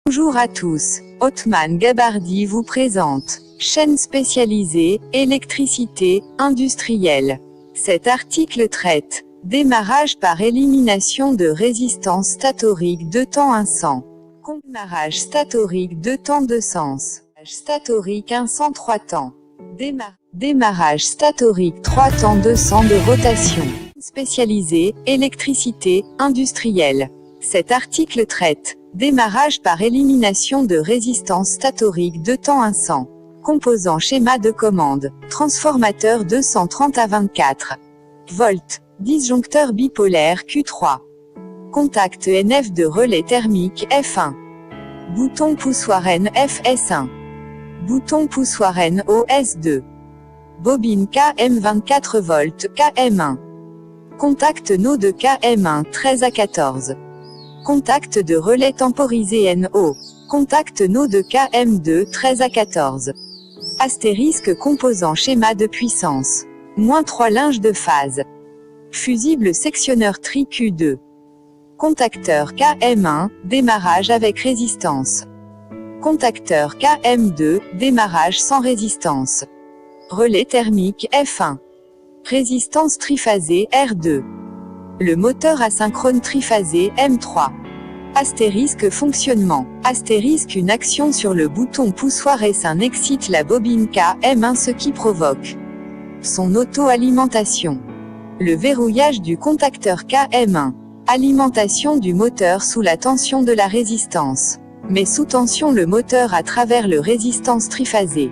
Bonjour à tous, Othman Gabardi vous présente. Chaîne spécialisée, électricité, industrielle. Cet article traite démarrage par élimination de résistance statorique de temps 100. Démarrage statorique de temps 200. Statorique 100 3 temps. Démarrage statorique 3 temps 200 de rotation. Spécialisée, électricité, industrielle. Cet article traite démarrage par élimination de résistance statorique de temps 100. Composant schéma de commande, transformateur 230 à 24 volts, disjoncteur bipolaire Q3. Contact NF de relais thermique F1. Bouton poussoir NFS1. Bouton poussoir NOS2. Bobine KM 24 volts KM1. Contact NO de KM1 13 à 14. Contact de relais temporisé NO. Contact NO de KM2 13 à 14. Astérisque composant schéma de puissance. -3 linge de phase. Fusible sectionneur tri Q2. Contacteur KM1, démarrage avec résistance. Contacteur KM2, démarrage sans résistance. Relais thermique F1. Résistance triphasée R2. Le moteur asynchrone triphasé M3. Astérisque fonctionnement. Astérisque une action sur le bouton poussoir S1 excite la bobine KM1 ce qui provoque son auto-alimentation. Le verrouillage du contacteur KM1. Alimentation du moteur sous la tension de la résistance. Mais sous tension le moteur à travers le résistance triphasé.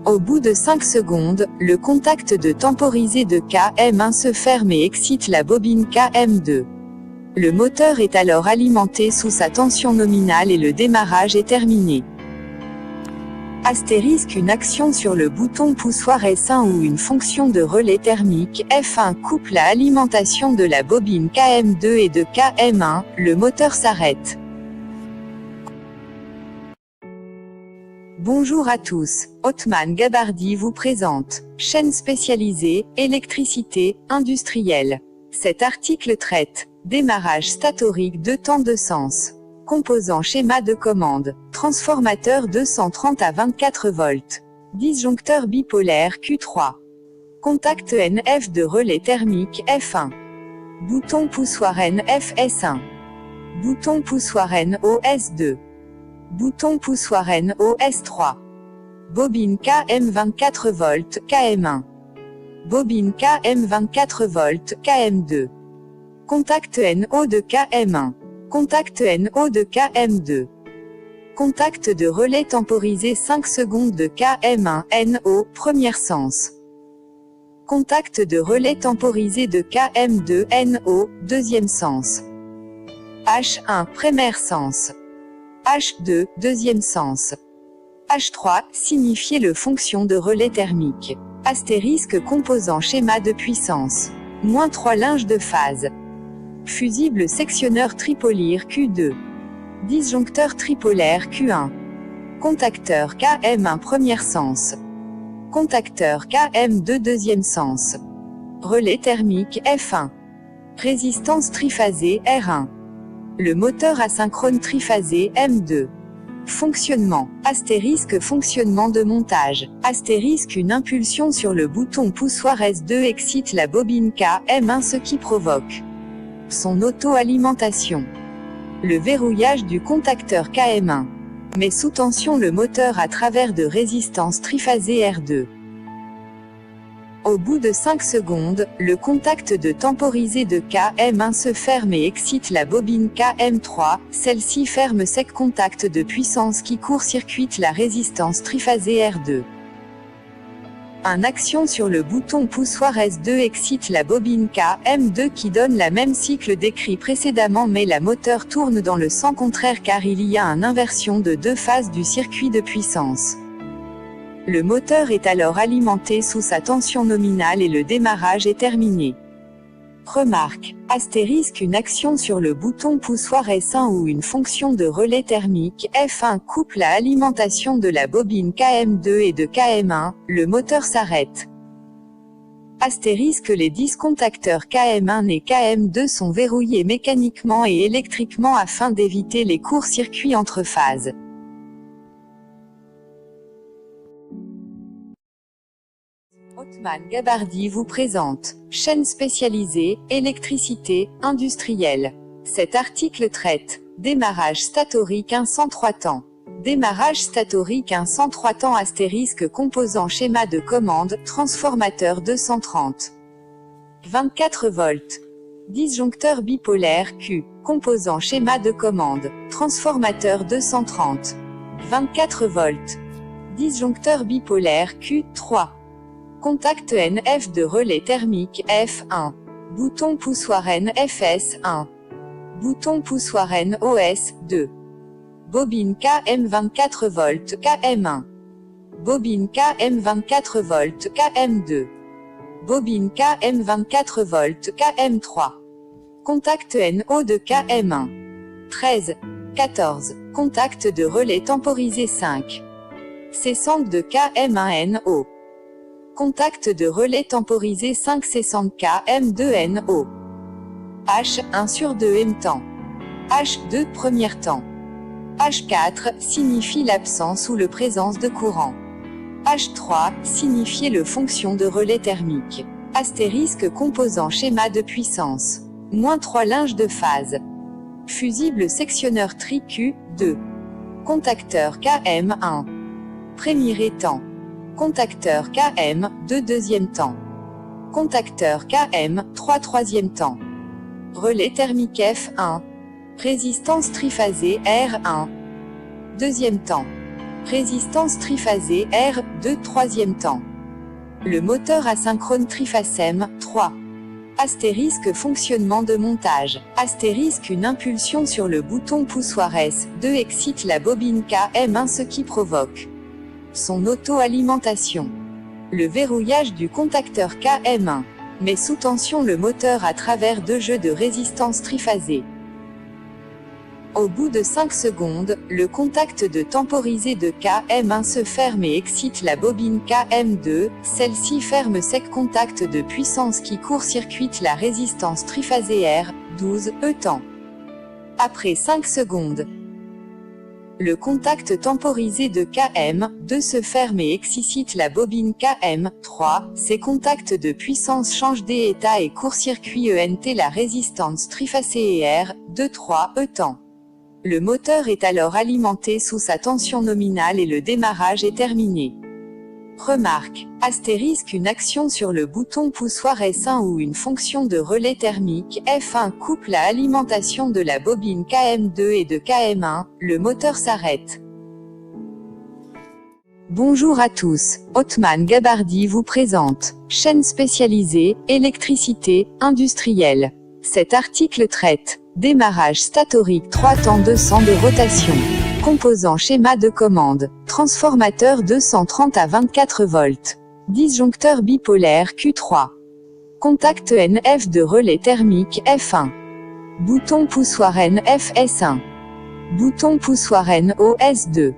Au bout de 5 secondes, le contact de temporisé de KM1 se ferme et excite la bobine KM2. Le moteur est alors alimenté sous sa tension nominale et le démarrage est terminé. Astérisque une action sur le bouton poussoir S1 ou une fonction de relais thermique F1 coupe la alimentation de la bobine KM2 et de KM1, le moteur s'arrête. Bonjour à tous, Othman Gabardi vous présente. Chaîne spécialisée, électricité, industrielle. Cet article traite démarrage statorique de temps 200. Composant schéma de commande, transformateur 230 à 24 volts. Disjoncteur bipolaire Q3. Contact NF de relais thermique F1. Bouton poussoir NFS1. Bouton poussoir NOS2. Bouton poussoir NOS3. Bobine KM 24 volts KM1. Bobine KM 24 volts KM2. Contact NO de KM1. Contact NO de KM2. Contact de relais temporisé 5 secondes de KM1 NO, premier sens. Contact de relais temporisé de KM2 NO, deuxième sens. H1, premier sens. H2, deuxième sens. H3, signifier le fonction de relais thermique. Astérisque composant schéma de puissance. -3 linge de phase. Fusible sectionneur tripolyre Q2. Disjoncteur tripolaire Q1. Contacteur KM1 premier sens. Contacteur KM2 deuxième sens. Relais thermique F1. Résistance triphasée R1. Le moteur asynchrone triphasé M2. Fonctionnement. Astérisque fonctionnement de montage. Astérisque une impulsion sur le bouton poussoir S2 excite la bobine KM1 ce qui provoque son auto-alimentation. Le verrouillage du contacteur KM1. Mais sous tension le moteur à travers de résistance triphasée R2. Au bout de 5 secondes, le contact de temporisé de KM1 se ferme et excite la bobine KM3, celle-ci ferme sec contact de puissance qui court-circuite la résistance triphasée R2. Un action sur le bouton poussoir S2 excite la bobine KM2 qui donne la même cycle décrit précédemment mais la moteur tourne dans le sens contraire car il y a une inversion de 2 phases du circuit de puissance. Le moteur est alors alimenté sous sa tension nominale et le démarrage est terminé. Remarque. Astérisque une action sur le bouton poussoir S1 ou une fonction de relais thermique F1 coupe la alimentation de la bobine KM2 et de KM1, le moteur s'arrête. Astérisque les 10 contacteurs KM1 et KM2 sont verrouillés mécaniquement et électriquement afin d'éviter les courts-circuits entre phases. Othman Gabardi vous présente chaîne spécialisée, électricité, industrielle. Cet article traite démarrage statorique 103 temps. Démarrage statorique 103 temps astérisque composant schéma de commande, transformateur 230. 24 volts. Disjoncteur bipolaire Q, composant schéma de commande, transformateur 230. 24 volts. Disjoncteur bipolaire Q, 3. Contact NF de relais thermique F1. Bouton poussoir NFS 1. Bouton poussoir NOS 2. Bobine KM 24 volts KM1. Bobine KM 24 volts KM2. Bobine KM 24 volts KM3. Contact NO de KM1. 13. 14. Contact de relais temporisé 5. Cessante de KM1NO. Contact de relais temporisé 5 cessante KM2NO. H1 sur 2 m temps. H2 premier temps. H4 signifie l'absence ou le présence de courant. H3 signifie le fonction de relais thermique. Astérisque composant schéma de puissance. -3 linge de phase. Fusible sectionneur tri Q, 2. Contacteur KM1. Premier temps. Contacteur KM, 2 deuxième temps. Contacteur KM, 3 troisième temps. Relais thermique F1. Résistance triphasée R1. Deuxième temps. Résistance triphasée R2 troisième temps. Le moteur asynchrone triphasème 3. Astérisque fonctionnement de montage. Astérisque une impulsion sur le bouton poussoir S2 excite la bobine KM1 ce qui provoque son auto-alimentation. Le verrouillage du contacteur KM1 met sous tension le moteur à travers 2 jeux de résistance triphasée. Au bout de 5 secondes, le contact de temporisé de KM1 se ferme et excite la bobine KM2, celle-ci ferme sec contact de puissance qui court-circuite la résistance triphasée R12 temps. Après 5 secondes, le contact temporisé de KM2 se ferme et excite la bobine KM3, ces contacts de puissance changent d'état et court-circuit ENT la résistance triphasée R23 temps. Le moteur est alors alimenté sous sa tension nominale et le démarrage est terminé. Remarque, astérisque une action sur le bouton poussoir S1 ou une fonction de relais thermique F1 coupe la alimentation de la bobine KM2 et de KM1, le moteur s'arrête. Bonjour à tous, Othman Gabardi vous présente chaîne spécialisée, électricité, industrielle. Cet article traite démarrage statorique 3 temps 200 de rotation. Composant schéma de commande, transformateur 230 à 24 volts. Disjoncteur bipolaire Q3. Contact NF de relais thermique F1. Bouton poussoir NFS1. Bouton poussoir NOS2.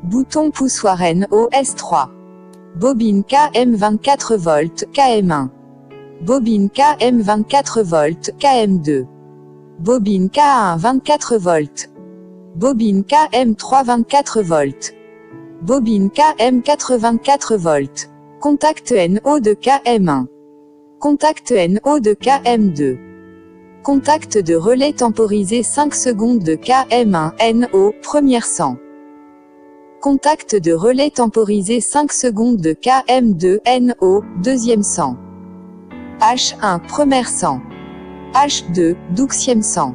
Bouton poussoir NOS3. Bobine KM 24 volts KM1. Bobine KM 24 volts KM2. Bobine K1 24 volts. Bobine KM3 24 volts. Bobine KM4 24 volts. Contact NO de KM1. Contact NO de KM2. Contact de relais temporisé 5 secondes de KM1 NO, première 100. Contact de relais temporisé 5 secondes de KM2 NO, deuxième 100. H1, première 100. H2, douzième 100.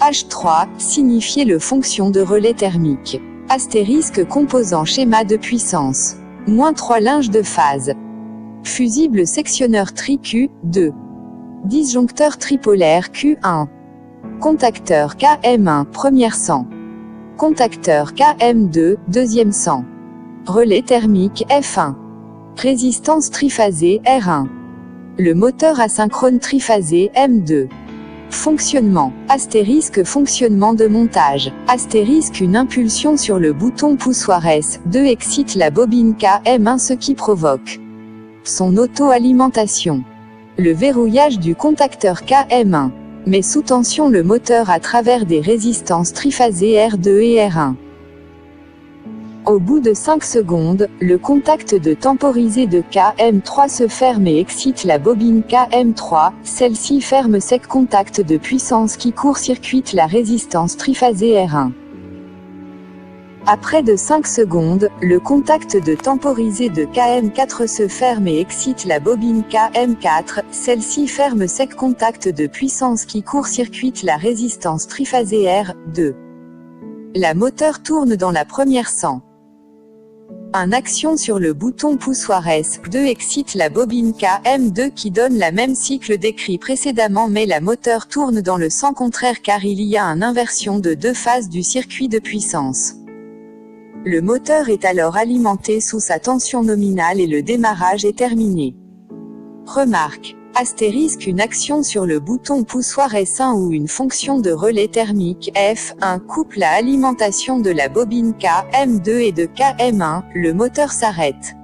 H3, signifier le fonction de relais thermique. Astérisque composant schéma de puissance. -3 linge de phase. Fusible sectionneur tri Q, 2. Disjoncteur tripolaire Q1. Contacteur KM1, première 100. Contacteur KM2, deuxième 100. Relais thermique F1. Résistance triphasée R1. Le moteur asynchrone triphasé M2. Fonctionnement. Astérisque fonctionnement de montage. Astérisque une impulsion sur le bouton poussoir S2 excite la bobine KM1 ce qui provoque son auto-alimentation. Le verrouillage du contacteur KM1 met sous tension le moteur à travers des résistances triphasées R2 et R1. Au bout de 5 secondes, le contact de temporisé de KM3 se ferme et excite la bobine KM3, celle-ci ferme sec contact de puissance qui court-circuite la résistance triphasée R1. Après de 5 secondes, le contact de temporisé de KM4 se ferme et excite la bobine KM4, celle-ci ferme sec contact de puissance qui court-circuite la résistance triphasée R2. La moteur tourne dans la première 100. Un action sur le bouton poussoir S2 excite la bobine KM2 qui donne la même cycle décrit précédemment mais la moteur tourne dans le sens contraire car il y a une inversion de 2 phases du circuit de puissance. Le moteur est alors alimenté sous sa tension nominale et le démarrage est terminé. Remarque. Astérisque une action sur le bouton poussoir S1 ou une fonction de relais thermique F1 coupe la alimentation de la bobine KM2 et de KM1, le moteur s'arrête.